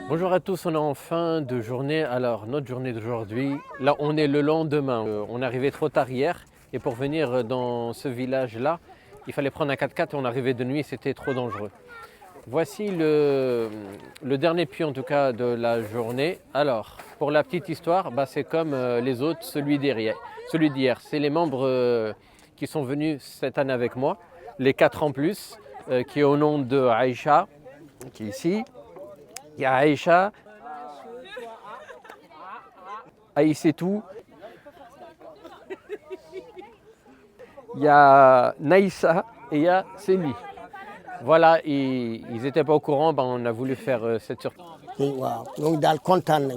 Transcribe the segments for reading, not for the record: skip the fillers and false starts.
Bonjour à tous, on est en fin de journée. Alors notre journée d'aujourd'hui, là on est le lendemain. On est arrivé trop tard hier et pour venir dans ce village-là, il fallait prendre un 4x4 et on arrivait de nuit, c'était trop dangereux. Voici le dernier puits en tout cas de la journée. Alors pour la petite histoire, c'est comme les autres, celui d'hier. C'est les membres qui sont venus cette année avec moi, les 4 en plus, qui est au nom de Aïcha, qui est ici. Il y a Aïcha, Aïssetou, il y a Naïssa et il y a Sémi. Voilà, ils n'étaient pas au courant, on a voulu faire cette surprise. waaw ñoo daal kontaan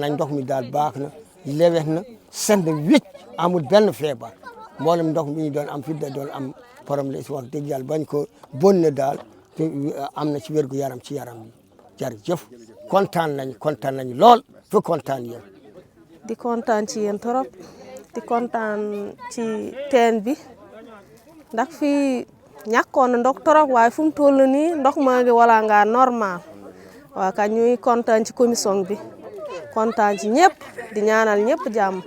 nañ ndox mi daal baax na lewet na set na wicc amul benn feebar mboolem ndox mi ñu doon am fi da doon am problème si wax dëgg yàlla bañ ko bonne daal te am na ci wérgu yaram ci yaram bi jërëjëf kontaan nañ lool fu kontaan yéen. di kontaan ci yéen trop di kontaan ci teen bi ndax fii ñàkkoon na ndox trop waaye fu mu toll nii ndox maa ngi wala ngaa normal waaw kay ñuy kontaan ci commission bi kontaan ci ñëpp di ñaanal ñëpp jàmm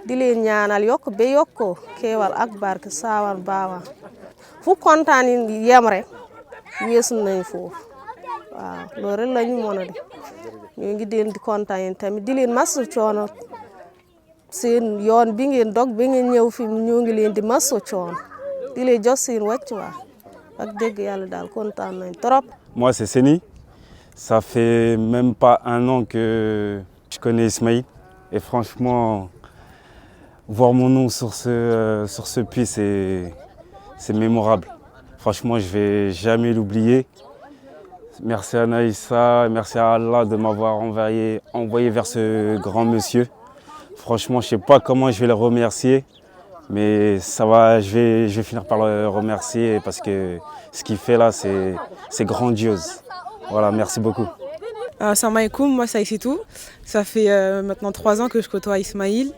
di leen ñaanal yokk ba yokkoo keewal ak barke saawan baawan fu kontaan yi yem rek weesu nañ foofu waaw loolu rek la ñu mën a def ñu ngi leen di kontaan yéen tamit di leen masu coono seen yoon bi ngeen dog bi ngeen ñëw fi ñoo ngi leen di masu coono di leen jox seen wàccuwaay ak dëgg yàlla daal kontaan nañ trop. Moi c'est Séni, ça fait même pas un an que je connais Ismaïl et franchement voir mon nom sur ce puits c'est mémorable. Franchement je vais jamais l'oublier. Merci à Naïssa, merci à Allah de m'avoir envoyé vers ce grand monsieur. Franchement, je ne sais pas comment je vais le remercier, mais ça va, je vais finir par le remercier parce que ce qu'il fait là, c'est grandiose. Voilà, merci beaucoup. Salam alaikum, moi c'est Aïssetou. Ça fait maintenant 3 ans que je côtoie Ismaïl.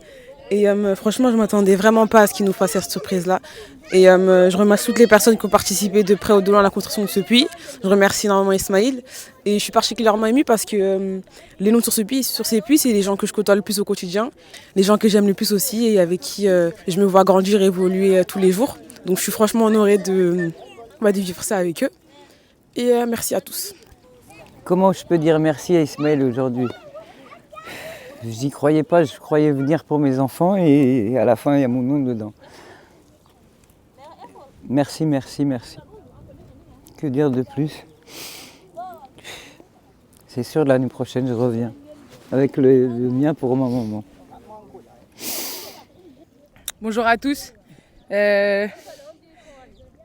Et franchement, je ne m'attendais vraiment pas à ce qu'il nous fasse cette surprise-là. Et je remercie toutes les personnes qui ont participé de près ou de loin à la construction de ce puits. Je remercie énormément Ismaïl. Et je suis particulièrement émue parce que les noms sur ces puits, c'est les gens que je côtoie le plus au quotidien, les gens que j'aime le plus aussi et avec qui je me vois grandir et évoluer tous les jours. Donc je suis franchement honorée de vivre ça avec eux. Et merci à tous. Comment je peux dire merci à Ismaïl aujourd'hui ? Je n'y croyais pas, je croyais venir pour mes enfants et à la fin il y a mon nom dedans. Merci, merci, merci. Que dire de plus ? C'est sûr, l'année prochaine je reviens avec le mien pour ma maman. Bonjour à tous.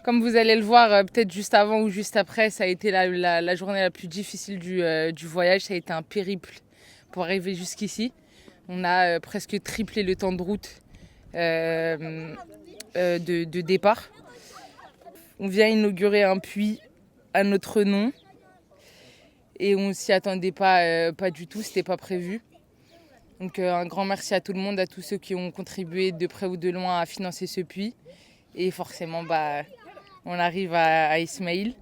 Comme vous allez le voir, peut-être juste avant ou juste après, ça a été la journée la plus difficile du voyage. Ça a été un périple pour arriver jusqu'ici. On a presque triplé le temps de route de départ. On vient inaugurer un puits à notre nom et on ne s'y attendait pas du tout, c'était pas prévu. Donc un grand merci à tout le monde, à tous ceux qui ont contribué de près ou de loin à financer ce puits. Et forcément, on arrive à Ismaïl.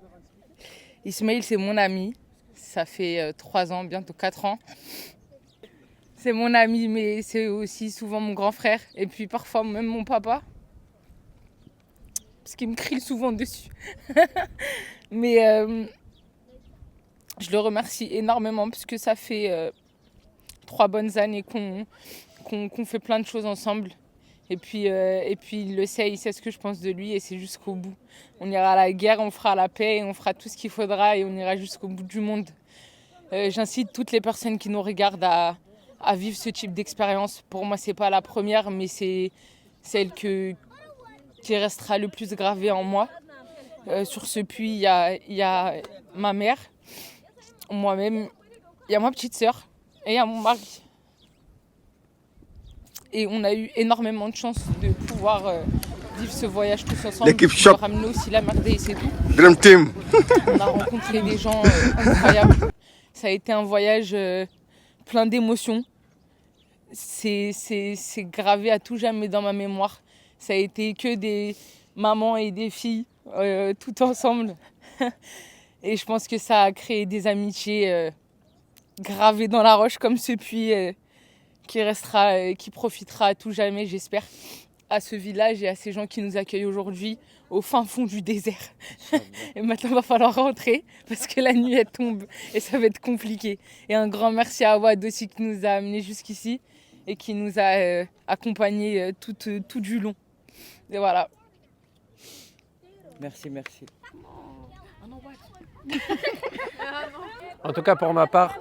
Ismaïl, c'est mon ami. Ça fait 3 ans, bientôt 4 ans. C'est mon ami, mais c'est aussi souvent mon grand frère. Et puis parfois même mon papa. Parce qu'il me crie souvent dessus. Mais je le remercie énormément parce que ça fait 3 bonnes années qu'on fait plein de choses ensemble. Et puis il le sait, il sait ce que je pense de lui et c'est jusqu'au bout. On ira à la guerre, on fera la paix et on fera tout ce qu'il faudra et on ira jusqu'au bout du monde. J'incite toutes les personnes qui nous regardent à vivre ce type d'expérience. Pour moi, c'est pas la première, mais c'est celle qui restera le plus gravée en moi. Sur ce puits, il y a ma mère, moi-même, il y a ma petite sœur et il y a mon mari. Et on a eu énormément de chance de pouvoir vivre ce voyage tous ensemble. L'équipe choc. De ramener aussi la merde et c'est tout. Dream Team. On a rencontré des gens incroyables. Ça a été un voyage plein d'émotions. C'est gravé à tout jamais dans ma mémoire. Ça a été que des mamans et des filles tout ensemble. Et je pense que ça a créé des amitiés gravées dans la roche comme ce puits qui profitera à tout jamais, j'espère, à ce village et à ces gens qui nous accueillent aujourd'hui au fin fond du désert. Et maintenant, il va falloir rentrer parce que la nuit, elle tombe et ça va être compliqué. Et un grand merci à Awad aussi qui nous a amenés jusqu'ici et qui nous a accompagnés tout du long. Et voilà. Merci. En tout cas, pour ma part,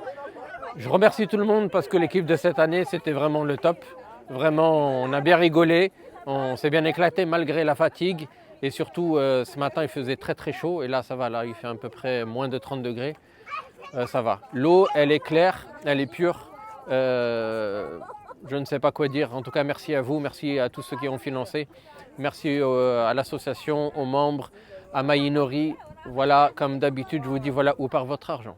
je remercie tout le monde parce que l'équipe de cette année, c'était vraiment le top. Vraiment, on a bien rigolé, on s'est bien éclaté malgré la fatigue. Et surtout, ce matin, il faisait très très chaud. Et là, ça va, là, il fait à peu près moins de 30 degrés. Ça va. L'eau, elle est claire, elle est pure. Je ne sais pas quoi dire. En tout cas, merci à vous, merci à tous ceux qui ont financé. Merci à l'association, aux membres, à Mayinori. Voilà, comme d'habitude, je vous dis, voilà où part votre argent.